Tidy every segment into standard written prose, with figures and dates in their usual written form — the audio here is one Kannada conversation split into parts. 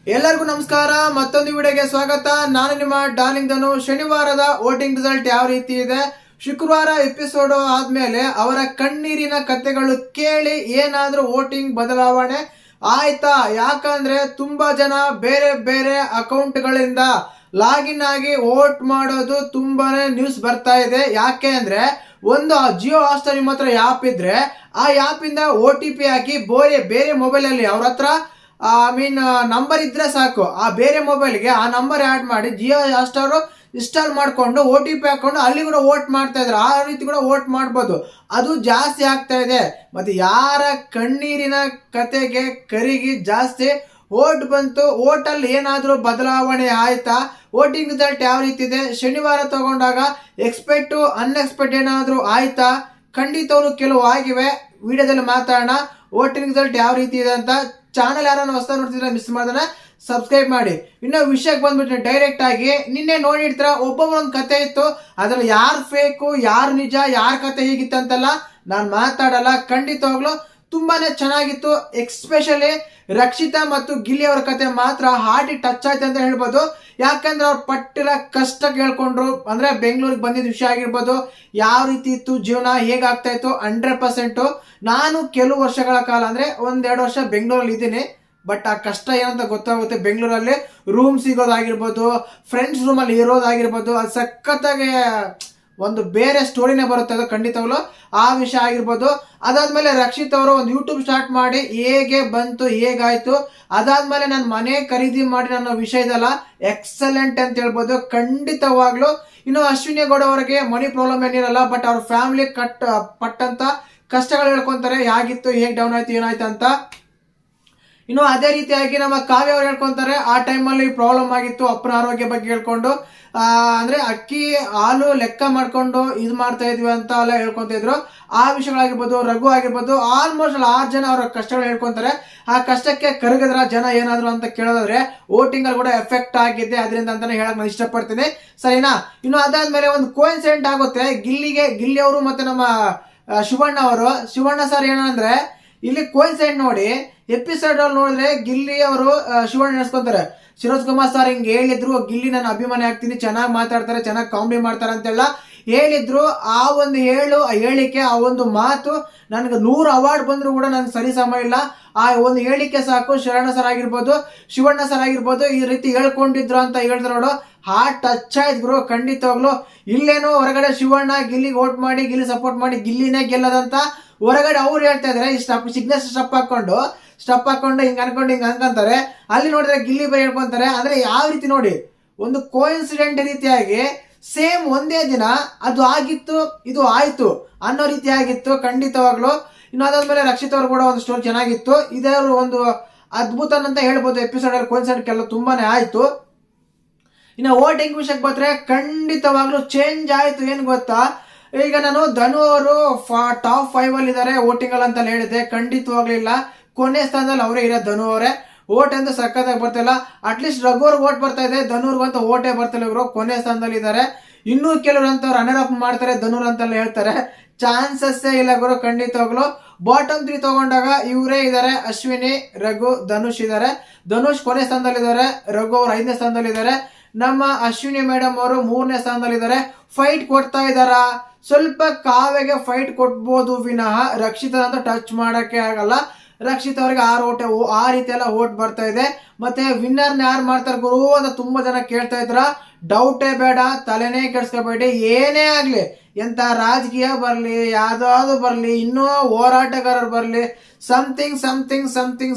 ಎಲ್ಲರಿಗೂ ನಮಸ್ಕಾರ. ಮತ್ತೊಂದು ವಿಡಿಯೋಗೆ ಸ್ವಾಗತ. ನಾನು ನಿಮ್ಮ ಡಾರ್ಲಿಂಗ್ ಧನು. ಶನಿವಾರದ ವೋಟಿಂಗ್ ರಿಸಲ್ಟ್ ಯಾವ ರೀತಿ ಇದೆ, ಶುಕ್ರವಾರ ಎಪಿಸೋಡ್ ಆದ್ಮೇಲೆ ಅವರ ಕಣ್ಣೀರಿನ ಕಥೆಗಳು ಕೇಳಿ ಏನಾದ್ರೂ ವೋಟಿಂಗ್ ಬದಲಾವಣೆ ಆಯ್ತಾ? ಯಾಕಂದ್ರೆ ತುಂಬಾ ಜನ ಬೇರೆ ಬೇರೆ ಅಕೌಂಟ್ಗಳಿಂದ ಲಾಗಿನ್ ಆಗಿ ವೋಟ್ ಮಾಡೋದು ತುಂಬಾನೇ ನ್ಯೂಸ್ ಬರ್ತಾ ಇದೆ. ಯಾಕೆ ಅಂದ್ರೆ ಒಂದು ಜಿಯೋ ಹಾಟ್ಸ್ಟಾರ್ ನಿಮ್ಮ ಹತ್ರ ಆ್ಯಪ್ ಇದ್ರೆ ಆ ಆ್ಯಪ್ ಇಂದ OTP ಹಾಕಿ ಬೇರೆ ಮೊಬೈಲ್ ಅಲ್ಲಿ ಅವ್ರ ಹತ್ರ ನಂಬರ್ ಇದ್ರೆ ಸಾಕು, ಆ ಬೇರೆ ಮೊಬೈಲ್ಗೆ ಆ ನಂಬರ್ ಆ್ಯಡ್ ಮಾಡಿ ಜಿಯೋ ಹಾಟ್ಸ್ಟಾರ್ ಇನ್ಸ್ಟಾಲ್ ಮಾಡ್ಕೊಂಡು OTP ಹಾಕೊಂಡು ಅಲ್ಲಿ ಕೂಡ ವೋಟ್ ಮಾಡ್ತಾ ಇದ್ದಾರೆ. ಆ ರೀತಿ ಕೂಡ ವೋಟ್ ಮಾಡ್ಬೋದು. ಅದು ಜಾಸ್ತಿ ಆಗ್ತಾ ಇದೆ. ಮತ್ತೆ ಯಾರ ಕಣ್ಣೀರಿನ ಕತೆಗೆ ಕರಿಗಿ ಜಾಸ್ತಿ ವೋಟ್ ಬಂತು, ವೋಟಲ್ಲಿ ಏನಾದರೂ ಬದಲಾವಣೆ ಆಯ್ತಾ, ವೋಟಿಂಗ್ ರಿಸಲ್ಟ್ ಯಾವ ರೀತಿ ಇದೆ, ಶನಿವಾರ ತಗೊಂಡಾಗ ಎಕ್ಸ್ಪೆಕ್ಟು ಅನ್ಎಕ್ಸ್ಪೆಕ್ಟ್ ಏನಾದರೂ ಆಯ್ತಾ? ಖಂಡಿತವರು ಕೆಲವು ಆಗಿವೆ. ವಿಡಿಯೋದಲ್ಲಿ ಮಾತಾಡೋಣ ವೋಟಿಂಗ್ ರಿಸಲ್ಟ್ ಯಾವ ರೀತಿ ಇದೆ ಅಂತ. ಚಾನಲ್ ಯಾರನ್ನ ಹೊಸ ನೋಡ್ತಿದ್ರೆ ಮಿಸ್ ಮಾಡಿದ್ರೆ ಸಬ್ಸ್ಕ್ರೈಬ್ ಮಾಡಿ. ಇನ್ನು ವಿಷಯಕ್ಕೆ ಬಂದ್ಬಿಟ್ಟು ಡೈರೆಕ್ಟ್ ಆಗಿ ನಿನ್ನೆ ನೋಡಿರ್ತೀರ, ಒಬ್ಬೊಬ್ಬರೊಂದು ಕತೆ ಇತ್ತು. ಅದ್ರಲ್ಲಿ ಯಾರು ಫೇಕು ಯಾರು ನಿಜ, ಯಾರ ಕತೆ ಹೀಗಿತ್ತಂತಲ್ಲ ನಾನು ಮಾತಾಡಲ್ಲ. ಖಂಡಿತವಾಗ್ಲು ತುಂಬಾನೇ ಚೆನ್ನಾಗಿತ್ತು. ಎಕ್ಸ್ಪೆಷಲಿ ರಕ್ಷಿತಾ ಮತ್ತು ಗಿಲ್ಲಿ ಅವರ ಕತೆ ಮಾತ್ರ ಹಾರ್ಟಿ ಟಚ್ ಆಯ್ತು ಅಂತ ಹೇಳ್ಬೋದು. ಯಾಕಂದ್ರೆ ಅವ್ರು ಪಟ್ಟಿರೋ ಕಷ್ಟ ಕೇಳ್ಕೊಂಡ್ರು. ಅಂದ್ರೆ ಬೆಂಗಳೂರಿಗೆ ಬಂದಿದ್ದ ವಿಷಯ ಆಗಿರ್ಬೋದು, ಯಾವ ರೀತಿ ಇತ್ತು ಜೀವನ, ಹೇಗಾಗ್ತಾ ಇತ್ತು 100%. ನಾನು ಕೆಲವು ವರ್ಷಗಳ ಕಾಲ ಅಂದ್ರೆ 1-2 ವರ್ಷ ಬೆಂಗಳೂರಲ್ಲಿ ಇದ್ದೀನಿ. ಬಟ್ ಆ ಕಷ್ಟ ಏನಂತ ಗೊತ್ತಾಗುತ್ತೆ. ಬೆಂಗಳೂರಲ್ಲಿ ರೂಮ್ ಸಿಗೋದಾಗಿರ್ಬೋದು, ಫ್ರೆಂಡ್ಸ್ ರೂಮಲ್ಲಿ ಇರೋದಾಗಿರ್ಬೋದು, ಅದು ಸಖತ್ತಾಗಿ ಒಂದು ಬೇರೆ ಸ್ಟೋರಿನೇ ಬರುತ್ತೆ. ಅದು ಖಂಡಿತವಾಗ್ಲು ಆ ವಿಷಯ ಆಗಿರ್ಬೋದು. ಅದಾದ್ಮೇಲೆ ರಕ್ಷಿತ್ ಅವರು ಒಂದು ಯೂಟ್ಯೂಬ್ ಸ್ಟಾರ್ಟ್ ಮಾಡಿ ಹೇಗೆ ಬಂತು, ಹೇಗಾಯ್ತು, ಅದಾದ್ಮೇಲೆ ನಾನು ಮನೆ ಖರೀದಿ ಮಾಡಿ ನನ್ನ ವಿಷಯ ಇದಲ್ಲ ಎಕ್ಸಲೆಂಟ್ ಅಂತ ಹೇಳ್ಬೋದು ಖಂಡಿತವಾಗ್ಲು. ಇನ್ನು ಅಶ್ವಿನಿ ಗೌಡ ಅವರಿಗೆ ಮನಿ ಪ್ರಾಬ್ಲಮ್ ಏನಿರಲ್ಲ, ಬಟ್ ಅವ್ರ ಫ್ಯಾಮಿಲಿ ಪಟ್ಟಂತ ಕಷ್ಟಗಳು ಹೇಳ್ಕೊಂತಾರೆ, ಹೇಗಿತ್ತು, ಹೇಗೆ ಡೌನ್ ಆಯ್ತು, ಏನಾಯ್ತು ಅಂತ. ಇನ್ನು ಅದೇ ರೀತಿಯಾಗಿ ನಮ್ಮ ಕಾವ್ಯ ಅವ್ರು ಹೇಳ್ಕೊಂತಾರೆ, ಆ ಟೈಮಲ್ಲಿ ಪ್ರಾಬ್ಲಮ್ ಆಗಿತ್ತು ಅಪ್ಪನ ಆರೋಗ್ಯ ಬಗ್ಗೆ ಹೇಳ್ಕೊಂಡು, ಅಂದ್ರೆ ಅಕ್ಕಿ ಹಾಲು ಲೆಕ್ಕ ಮಾಡ್ಕೊಂಡು ಇದು ಮಾಡ್ತಾ ಇದ್ವಿ ಅಂತ ಎಲ್ಲ ಹೇಳ್ಕೊಂತ ಇದ್ರು. ಆ ವಿಷಯಗಳಾಗಿರ್ಬೋದು, ರಘು ಆಗಿರ್ಬೋದು, ಆಲ್ಮೋಸ್ಟ್ 6 ಜನ ಅವರ ಕಷ್ಟಗಳು ಹೇಳ್ಕೊಂತಾರೆ. ಆ ಕಷ್ಟಕ್ಕೆ ಕರಗದ್ರ ಜನ ಏನಾದ್ರು ಅಂತ ಕೇಳೋದಾದ್ರೆ ವೋಟಿಂಗ್ ಅಲ್ಲಿ ಕೂಡ ಎಫೆಕ್ಟ್ ಆಗಿದೆ ಅದರಿಂದ ಅಂತಾನೆ ಹೇಳಕ್ ನಾನು ಇಷ್ಟಪಡ್ತೀನಿ, ಸರಿನಾ? ಇನ್ನು ಅದಾದ್ಮೇಲೆ ಒಂದು ಕೋಇನ್ಸಿಡೆಂಟ್ ಆಗುತ್ತೆ. ಗಿಲ್ಲಿ ಅವರು ಮತ್ತೆ ನಮ್ಮ ಶಿವಣ್ಣ ಸರ್ ಏನಂದ್ರೆ, ಇಲ್ಲಿ ಕೋಇನ್ಸಿಡೆಂಟ್ ನೋಡಿ, ಎಪಿಸೋಡ್ ಅಲ್ಲಿ ನೋಡಿದ್ರೆ ಗಿಲ್ಲಿ ಅವರು ಶಿವಣ್ಣ ನಡೆಸ್ಕೊಂತಾರೆ. ಶಿರೋಜ್ ಕುಮಾರ್ ಸರ್ ಹಿಂಗೆ ಹೇಳಿದ್ರು, ಗಿಲ್ಲಿ ನನ್ನ ಅಭಿಮಾನಿ ಆಗ್ತೀನಿ, ಚೆನ್ನಾಗಿ ಮಾತಾಡ್ತಾರೆ, ಚೆನ್ನಾಗಿ ಕಾಮಿಡಿ ಮಾಡ್ತಾರೆ ಅಂತೆಲ್ಲ ಹೇಳಿದ್ರು. ಆ ಒಂದು ಹೇಳಿಕೆ, ಆ ಒಂದು ಮಾತು ನನಗೆ 100 ಅವಾರ್ಡ್ ಬಂದ್ರು ಕೂಡ ನನ್ಗೆ ಸರಿ ಸಮ ಇಲ್ಲ. ಆ ಒಂದು ಹೇಳಿಕೆ ಸಾಕು. ಶರಣ ಸರ್ ಆಗಿರ್ಬೋದು, ಶಿವಣ್ಣ ಸರ್ ಆಗಿರ್ಬೋದು, ಈ ರೀತಿ ಹೇಳ್ಕೊಂಡಿದ್ರು ಅಂತ ಹೇಳಿದ್ರು ನೋಡು, ಹಾರ್ಟ್ ಟಚ್ ಆಯ್ತು ಖಂಡಿತವಾಗ್ಲು. ಇಲ್ಲೇನೋ ಹೊರಗಡೆ ಶಿವಣ್ಣ ಗಿಲ್ಲಿಗೆ ವೋಟ್ ಮಾಡಿ, ಗಿಲ್ಲಿ ಸಪೋರ್ಟ್ ಮಾಡಿ ಗಿಲ್ಲಿನೇ ಗೆಲ್ಲದಂತ ಹೊರಗಡೆ ಅವ್ರು ಹೇಳ್ತಾ ಇದಾರೆ. ಈ ಸಿಗ್ನೇಚರ್ ಸ್ಟಪ್ ಹಾಕೊಂಡು ಹಿಂಗ್ ಅನ್ಕೊಂತಾರೆ. ಅಲ್ಲಿ ನೋಡಿದ್ರೆ ಗಿಲ್ಲಿ ಬೈ ಹೇಳ್ಕೊಂತಾರೆ. ಅಂದ್ರೆ ಯಾವ ರೀತಿ ನೋಡಿ, ಒಂದು ಕೋಇನ್ಸಿಡೆಂಟ್ ರೀತಿಯಾಗಿ ಸೇಮ್ ಒಂದೇ ದಿನ ಅದು ಆಗಿತ್ತು, ಇದು ಆಯ್ತು ಅನ್ನೋ ರೀತಿ ಆಗಿತ್ತು ಖಂಡಿತವಾಗ್ಲು. ಇನ್ನು ಅದಾದ್ಮೇಲೆ ರಕ್ಷಿತ್ ಅವರು ಕೂಡ ಒಂದು ಸ್ಟೋರಿ ಚೆನ್ನಾಗಿತ್ತು. ಇದೇ ಒಂದು ಅದ್ಭುತ ಅಂತ ಹೇಳ್ಬೋದು. ಎಪಿಸೋಡ್ ಅಲ್ಲಿ ಕೋಇನ್ಸಿಡೆಂಟ್ ಎಲ್ಲ ತುಂಬಾನೇ ಆಯ್ತು. ಇನ್ನು ವೋಟಿಂಗ್ ವಿಷಯಕ್ಕೆ ಬಂದ್ರೆ ಖಂಡಿತವಾಗ್ಲೂ ಚೇಂಜ್ ಆಯ್ತು. ಏನ್ ಗೊತ್ತಾ, ಈಗ ನಾನು ಧನು ಅವರು ಟಾಪ್ 5 ಅಲ್ಲಿ ಇದಾರೆ ವೋಟಿಂಗ್ ಅಲ್ಲಿ ಅಂತ ಹೇಳಿದೆ, ಖಂಡಿತವಾಗ್ಲಿಲ್ಲ. ಕೊನೆ ಸ್ಥಾನದಲ್ಲಿ ಅವರೇ ಇರೋ ಧನು ಅವರೇ. ವೋಟ್ ಅಂತ ಸಖತ್ತಾಗಿ ಬರ್ತಿಲ್ಲ. ಅಟ್ಲೀಸ್ಟ್ ರಘುವರ್ ವೋಟ್ ಬರ್ತಾ ಇದೆ, ಧನುರ್ಗೂ ಅಂತ ವೋಟೇ ಬರ್ತಿಲ್ಲ. ಇವರು ಕೊನೆ ಸ್ಥಾನದಲ್ಲಿ ಇದ್ದಾರೆ. ಇನ್ನೂ ಕೆಲವರು ಅಂತ ರನ್ನರ್ ಅಪ್ ಮಾಡ್ತಾರೆ ಧನುರ್ ಅಂತೆಲ್ಲ ಹೇಳ್ತಾರೆ. ಚಾನ್ಸಸ್ ಇಲ್ಲ ಗುರು ಖಂಡಿತವಾಗ್ಲು. ಬಾಟಮ್ 3 ತಗೊಂಡಾಗ ಇವರೇ ಇದ್ದಾರೆ, ಅಶ್ವಿನಿ, ರಘು, ಧನುಷ್ ಇದ್ದಾರೆ. ಧನುಷ್ ಕೊನೆ ಸ್ಥಾನದಲ್ಲಿ ಇದ್ದಾರೆ, ರಘು ಅವರು 5ನೇ ಸ್ಥಾನದಲ್ಲಿ ಇದ್ದಾರೆ, ನಮ್ಮ ಅಶ್ವಿನಿ ಮೇಡಮ್ ಅವರು 3ನೇ ಸ್ಥಾನದಲ್ಲಿ ಇದ್ದಾರೆ. ಫೈಟ್ ಕೊಡ್ತಾ ಇದಾರ. ಸ್ವಲ್ಪ ಕಾವ್ಯಗೆ ಫೈಟ್ ಕೊಡ್ಬೋದು ವಿನಃ ರಕ್ಷಿತ ಅಂತ ಟಚ್ ಮಾಡಕ್ಕೆ ಆಗಲ್ಲ. ರಕ್ಷಿತ್ ಅವರಿಗೆ 6 ಓಟ್ ಆ ರೀತಿ ಎಲ್ಲ ಓಟ್ ಬರ್ತಾ ಇದೆ. ಮತ್ತೆ ವಿನ್ನರ್ನ ಯಾರು ಮಾಡ್ತಾರೆ ಗುರು ಅಂತ ತುಂಬಾ ಜನ ಕೇಳ್ತಾ ಇದ್ರ. ಡೌಟೇ ಬೇಡ, ತಲೆನೇ ಕೆಡ್ಸ್ಕೋಬೇಡಿ. ಏನೇ ಆಗ್ಲಿ, ಎಂತ ರಾಜಕೀಯ ಬರ್ಲಿ, ಯಾವ್ದಾದ್ರು ಬರ್ಲಿ, ಇನ್ನೂ ಹೋರಾಟಗಾರರು ಬರ್ಲಿ, ಸಮಥಿಂಗ್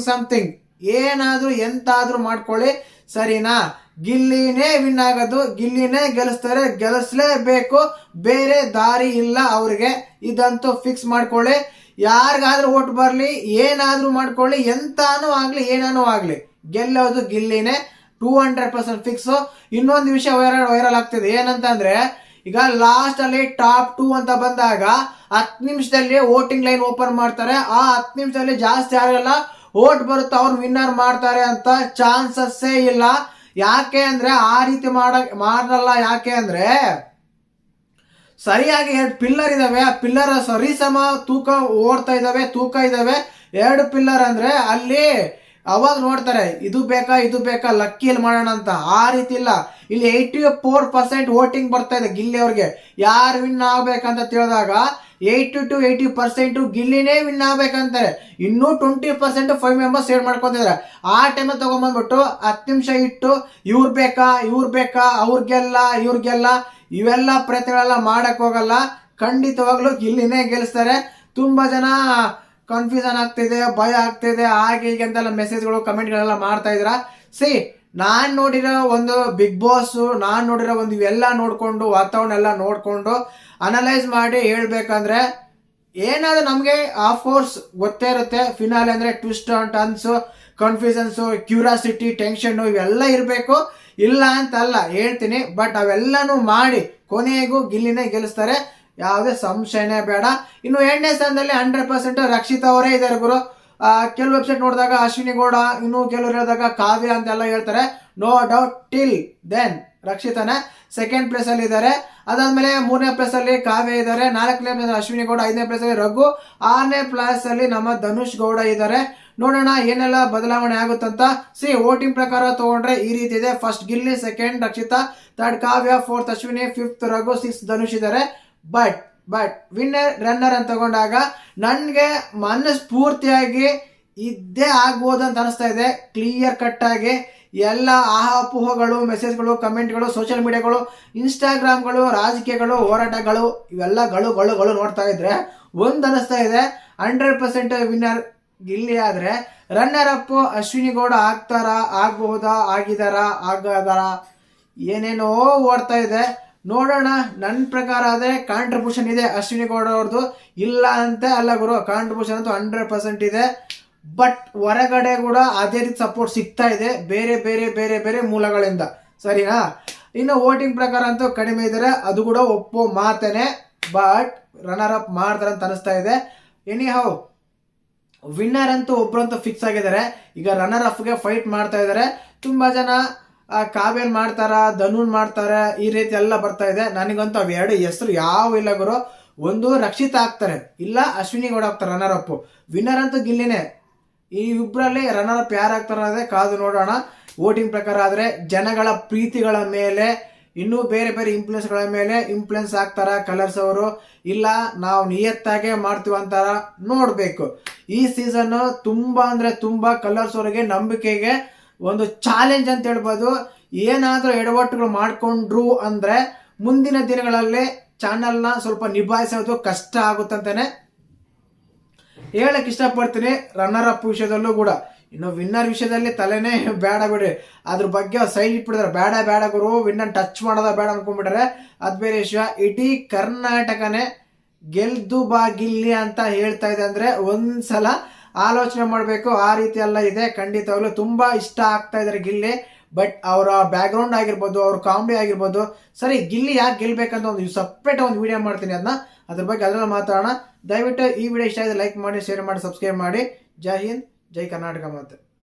ಏನಾದ್ರೂ ಎಂತಾದ್ರೂ ಮಾಡ್ಕೊಳ್ಳಿ, ಸರಿನಾ? ಗಿಲ್ಲಿನೇ ವಿನ್ ಆಗೋದು, ಗಿಲ್ಲಿನೇ ಗೆಲ್ಲಿಸ್ತಾರೆ, ಗೆಲ್ಲಿಸ್ಲೇಬೇಕು, ಬೇರೆ ದಾರಿ ಇಲ್ಲ ಅವ್ರಿಗೆ. ಇದಂತೂ ಫಿಕ್ಸ್ ಮಾಡ್ಕೊಳ್ಳಿ. ಯಾರಿಗಾದ್ರೂ ಓಟ್ ಬರ್ಲಿ, ಏನಾದ್ರೂ ಮಾಡ್ಕೊಳ್ಳಿ, ಎಂತಾನು ಆಗ್ಲಿ, ಏನಾನು ಆಗ್ಲಿ, ಗೆಲ್ಲೋದು ಗಿಲ್ಲಿನೇ 200% ಫಿಕ್ಸ್. ಇನ್ನೊಂದು ವಿಷಯ ವೈರಲ್ ಆಗ್ತಿದೆ. ಏನಂತ ಅಂದ್ರೆ, ಈಗ ಲಾಸ್ಟ್ ಅಲ್ಲಿ ಟಾಪ್ 2 ಅಂತ ಬಂದಾಗ 10 ನಿಮಿಷದಲ್ಲಿ ವೋಟಿಂಗ್ ಲೈನ್ ಓಪನ್ ಮಾಡ್ತಾರೆ. ಆ 10 ನಿಮಿಷದಲ್ಲಿ ಜಾಸ್ತಿ ಯಾರೆಲ್ಲ ವೋಟ್ ಬರುತ್ತೆ ಅವ್ರು ವಿನ್ನರ್ ಮಾಡ್ತಾರೆ ಅಂತ ಚಾನ್ಸಸ್ಸೇ ಇಲ್ಲ. ಯಾಕೆ ಅಂದ್ರೆ ಆ ರೀತಿ ಮಾಡಲ್ಲ. ಯಾಕೆ ಅಂದ್ರೆ ಸರಿಯಾಗಿ 2 ಪಿಲ್ಲರ್ ಇದಾವೆ. ಆ ಪಿಲ್ಲರ್ ಸರಿಸಮ ತೂಕ ಇದಾವೆ. 2 ಪಿಲ್ಲರ್ ಅಂದ್ರೆ ಅಲ್ಲಿ ಅವಾಗ ನೋಡ್ತಾರೆ ಇದು ಬೇಕಾ ಲಕ್ಕಿಯಲ್ಲಿ ಮಾಡೋಣ ಅಂತ. ಆ ರೀತಿ ಇಲ್ಲ, ಇಲ್ಲಿ 84% ವೋಟಿಂಗ್ ಬರ್ತಾ ಇದೆ ಗಿಲ್ಲಿ ಅವ್ರಿಗೆ. ಯಾರು ವಿನ್ ಆಗ್ಬೇಕಂತ ತಿಳಿದಾಗ 80 to 80% ಗಿಲ್ಲಿನೇ ವಿನ್ ಆಗ್ಬೇಕಂತಾರೆ. ಇನ್ನೂ 20% 5 ಮೆಂಬರ್ಸ್ ಸೇರ್ ಮಾಡ್ಕೊತಿದ್ದಾರೆ. ಆ ಟೈಮಲ್ಲಿ ತಗೊಂಡ್ಬಂದ್ಬಿಟ್ಟು 10 ನಿಮಿಷ ಇಟ್ಟು ಇವ್ರು ಬೇಕಾ ಇವ್ರಿಗೆಲ್ಲ ಇವೆಲ್ಲ ಪ್ರಯತ್ನಗಳೆಲ್ಲ ಮಾಡಕ್ ಹೋಗಲ್ಲ. ಖಂಡಿತವಾಗ್ಲೂ ಗಿಲ್ಲಿನೇ ಗೆಲ್ಲಿಸ್ತಾರೆ. ತುಂಬಾ ಜನ ಕನ್ಫ್ಯೂಷನ್ ಆಗ್ತಿದೆ, ಭಯ ಆಗ್ತಿದೆ, ಹಾಗೆ ಹೀಗೆ ಅಂತೆಲ್ಲ ಮೆಸೇಜ್ಗಳು ಕಮೆಂಟ್ಗಳೆಲ್ಲ ಮಾಡ್ತಾ ಇದ್ರ. ನಾನ್ ನೋಡಿರೋ ಒಂದು ಬಿಗ್ ಬಾಸ್, ನಾನ್ ನೋಡಿರೋ ಒಂದು ಇವೆಲ್ಲ ನೋಡ್ಕೊಂಡು ವಾತಾವರಣ ಎಲ್ಲ ನೋಡ್ಕೊಂಡು ಅನಲೈಸ್ ಮಾಡಿ ಹೇಳ್ಬೇಕಂದ್ರೆ ಏನಾದ್ರು ನಮ್ಗೆ ಆಫ್ಕೋರ್ಸ್ ಗೊತ್ತೇ ಇರುತ್ತೆ. ಫಿನಾಲೆ ಅಂದ್ರೆ twist and turns, confusions, curiosity, tension ಇವೆಲ್ಲ ಇರಬೇಕು, ಇಲ್ಲ ಅಂತ ಅಲ್ಲ ಹೇಳ್ತೀನಿ. ಬಟ್ ಅವೆಲ್ಲಾನು ಮಾಡಿ ಕೊನೆಗೂ ಗಿಲ್ಲಿನೇ ಗೆಲ್ಲಿಸ್ತಾರೆ, ಯಾವುದೇ ಸಂಶಯನೇ ಬೇಡ. ಇನ್ನು 8ನೇ ಸ್ಥಾನದಲ್ಲಿ 100% ರಕ್ಷಿತಾ ಅವರೇ ಇದ್ದಾರೆ ಗುರು. ಕೆಲವು ವೆಬ್ಸೈಟ್ ನೋಡಿದಾಗ ಅಶ್ವಿನಿ ಗೌಡ, ಇನ್ನು ಕೆಲವರು ಹೇಳಿದಾಗ ಕಾವ್ಯ ಅಂತೆಲ್ಲ ಹೇಳ್ತಾರೆ. ನೋ ಡೌಟ್, ಟಿಲ್ ದೆನ್ ರಕ್ಷಿತಾನ ಸೆಕೆಂಡ್ ಪ್ಲೇಸ್ ಅಲ್ಲಿ ಇದ್ದಾರೆ. ಅದಾದ್ಮೇಲೆ 3ನೇ ಪ್ಲೇಸ್ ಅಲ್ಲಿ ಕಾವ್ಯ ಇದ್ದಾರೆ, 4ನೇ ಪ್ಲೇಸ್ ಅಶ್ವಿನಿ ಗೌಡ, 5ನೇ ಪ್ಲೇಸ್ ಅಲ್ಲಿ ರಘು, 6ನೇ ಪ್ಲೇಸ್ ಅಲ್ಲಿ ನಮ್ಮ ಧನುಷ್ ಗೌಡ ಇದ್ದಾರೆ. ನೋಡೋಣ ಏನೆಲ್ಲ ಬದಲಾವಣೆ ಆಗುತ್ತಂತ. ವೋಟಿಂಗ್ ಪ್ರಕಾರ ತಗೊಂಡ್ರೆ ಈ ರೀತಿ ಇದೆ. First Gilli, second Rakshita, third Kavya, fourth Ashwini, fifth Raghu, 6th Dhanush ಇದ್ದಾರೆ. ಬಟ್ ವಿನ್ನರ್ ರನ್ನರ್ ಅಂತ ತಗೊಂಡಾಗ ನನ್ಗೆ ಮನಸ್ಫೂರ್ತಿಯಾಗಿ ಇದ್ದೇ ಆಗ್ಬೋದು ಅಂತ ಅನಿಸ್ತಾ ಇದೆ. ಕ್ಲಿಯರ್ ಕಟ್ ಆಗಿ ಎಲ್ಲ ಆಹಾಪೋಹಗಳು, ಮೆಸೇಜ್ಗಳು, ಕಮೆಂಟ್ಗಳು, ಸೋಷಿಯಲ್ ಮೀಡಿಯಾಗಳು, ಇನ್ಸ್ಟಾಗ್ರಾಮ್ಗಳು, ರಾಜಕೀಯಗಳು, ಹೋರಾಟಗಳು ಇವೆಲ್ಲ ಗಳು ನೋಡ್ತಾ ಇದ್ರೆ ಒಂದ್ ಅನಿಸ್ತಾ ಇದೆ, 100% ವಿನ್ನರ್ ಗಿಲ್ಲಿ ಆದ್ರೆ ರನ್ನರ್ ಅಪ್ ಅಶ್ವಿನಿ ಗೌಡ ಆಗದಾರ ಏನೇನೋ ಓಡ್ತಾ ಇದೆ. ನೋಡೋಣ. ನನ್ನ ಪ್ರಕಾರ ಆದ್ರೆ ಕಾಂಟ್ರಿಬ್ಯೂಷನ್ ಇದೆ ಅಶ್ವಿನಿ ಗೌಡ ಅವ್ರದ್ದು, ಇಲ್ಲ ಅಂತ ಅಲ್ಲ ಗುರು, ಕಾಂಟ್ರಿಬ್ಯೂಷನ್ ಅಂತೂ 100% ಇದೆ. ಬಟ್ ಹೊರಗಡೆ ಕೂಡ ಅದೇ ರೀತಿ ಸಪೋರ್ಟ್ ಸಿಗ್ತಾ ಇದೆ ಬೇರೆ ಮೂಲಗಳಿಂದ, ಸರಿನಾ? ಇನ್ನು ವೋಟಿಂಗ್ ಪ್ರಕಾರ ಅಂತೂ ಕಡಿಮೆ ಇದ್ದಾರೆ, ಅದು ಕೂಡ ಒಪ್ಪೋ ಮಾತೇನೆ. ಬಟ್ ರನ್ನರ್ ಅಪ್ ಮಾಡ್ತಾರೆ ಅಂತ ಅನಿಸ್ತಾ ಇದೆ. ಎನಿಹೌ ವಿನ್ನರ್ ಅಂತೂ ಒಬ್ರಂತೂ ಫಿಕ್ಸ್ ಆಗಿದ್ದಾರೆ. ಈಗ ರನ್ನರ್ ಅಪ್ ಗೆ ಫೈಟ್ ಮಾಡ್ತಾ ಇದ್ದಾರೆ ತುಂಬಾ ಜನ. ಕಾವ್ಯನ್ ಮಾಡ್ತಾರ, ಧನುನ್ ಮಾಡ್ತಾರೆ, ಈ ರೀತಿ ಎಲ್ಲ ಬರ್ತಾ ಇದೆ. ನನಗಂತೂ ಅವೆರಡು ಹೆಸರು ಯಾವ ಇಲ್ಲ ಗುರು. ಒಂದು ರಕ್ಷಿತಾ ಆಗ್ತಾರೆ, ಇಲ್ಲ ಅಶ್ವಿನಿ ಗೌಡ ಆಗ್ತಾರೆ ರನ್ನರ್ ಅಪ್. ವಿನ್ನರ್ ಅಂತೂ ಗಿಲ್ಲಿನೇ. ಈ ಇಬ್ಬರಲ್ಲಿ ರನ್ನರ್ ಅಪ್ ಯಾರು ಆಗ್ತಾರೆ ಅನ್ನೋದೇ ಕಾದು ನೋಡೋಣ. ವೋಟಿಂಗ್ ಪ್ರಕಾರ ಆದ್ರೆ ಜನಗಳ ಪ್ರೀತಿಗಳ ಮೇಲೆ, ಇನ್ನೂ ಬೇರೆ ಇನ್ಫ್ಲೂಯೆನ್ಸ್ಗಳ ಮೇಲೆ ಇನ್ಫ್ಲೂಯೆನ್ಸ್ ಆಗ್ತಾರ ಕಲರ್ಸ್ ಅವರು, ಇಲ್ಲ ನಾವು ನಿಯತ್ತಾಗೆ ಮಾಡ್ತೀವಿ ಅಂತಾರ ನೋಡ್ಬೇಕು. ಈ ಸೀಸನ್ ತುಂಬಾ ಅಂದ್ರೆ ತುಂಬಾ ಕಲರ್ಸ್ ಅವರಿಗೆ ನಂಬಿಕೆಗೆ ಒಂದು ಚಾಲೆಂಜ್ ಅಂತ ಹೇಳ್ಬೋದು. ಏನಾದ್ರೂ ಎಡವಟ್ಟುಗಳು ಮಾಡ್ಕೊಂಡ್ರು ಅಂದ್ರೆ ಮುಂದಿನ ದಿನಗಳಲ್ಲಿ ಚಾನೆಲ್ನ ಸ್ವಲ್ಪ ನಿಭಾಯಿಸೋದು ಕಷ್ಟ ಆಗುತ್ತಂತಾನೆ ಹೇಳಕ್ ಇಷ್ಟಪಡ್ತೀನಿ. ರನ್ನರ್ ಅಪ್ ವಿಷಯದಲ್ಲೂ ಕೂಡ. ಇನ್ನು ವಿನ್ನರ್ ವಿಷಯದಲ್ಲಿ ತಲೆನೇ ಬೇಡ ಬಿಡ್ರಿ, ಅದ್ರ ಬಗ್ಗೆ ಸೈಡ್ ಇಟ್ಬಿಡಿದ್ರೆ ಬೇಡ ಗುರು, ವಿನ್ನರ್ ಟಚ್ ಮಾಡೋದ ಬೇಡ ಅನ್ಕೊಂಡ್ಬಿಟ್ರೆ ಅದ್ ಬೇರೆ ವಿಷಯ. ಇಡೀ ಕರ್ನಾಟಕನೇ ಗೆಲ್ದು ಬಾ ಗಿಲ್ಲಿ ಅಂತ ಹೇಳ್ತಾ ಇದೆ ಅಂದ್ರೆ ಒಂದ್ಸಲ ಆಲೋಚನೆ ಮಾಡಬೇಕು. ಆ ರೀತಿ ಎಲ್ಲ ಇದೆ. ಖಂಡಿತವಾಗ್ಲೂ ತುಂಬಾ ಇಷ್ಟ ಆಗ್ತಾ ಇದಾರೆ ಗಿಲ್ಲಿ. ಬಟ್ ಅವರ ಬ್ಯಾಕ್ ಗ್ರೌಂಡ್ ಆಗಿರ್ಬೋದು, ಅವ್ರ ಕಾಮಿಡಿ ಆಗಿರ್ಬೋದು. ಸರಿ, ಗಿಲ್ಲಿ ಯಾಕೆ ಗೆಲ್ಬೇಕಂತ ಒಂದು ಸಪ್ರೇಟ್ ಒಂದು ವಿಡಿಯೋ ಮಾಡ್ತೀನಿ, ಅದ್ರ ಬಗ್ಗೆ ಅದ್ರಲ್ಲಿ ಮಾತಾಡೋಣ. ದಯವಿಟ್ಟು ಈ ವಿಡಿಯೋ ಇಷ್ಟ ಆಗಿದೆ ಲೈಕ್ ಮಾಡಿ, ಶೇರ್ ಮಾಡಿ, ಸಬ್ಸ್ಕ್ರೈಬ್ ಮಾಡಿ. ಜೈ ಹಿಂದ್, ಜೈ ಕರ್ನಾಟಕ ಮಾತೆ.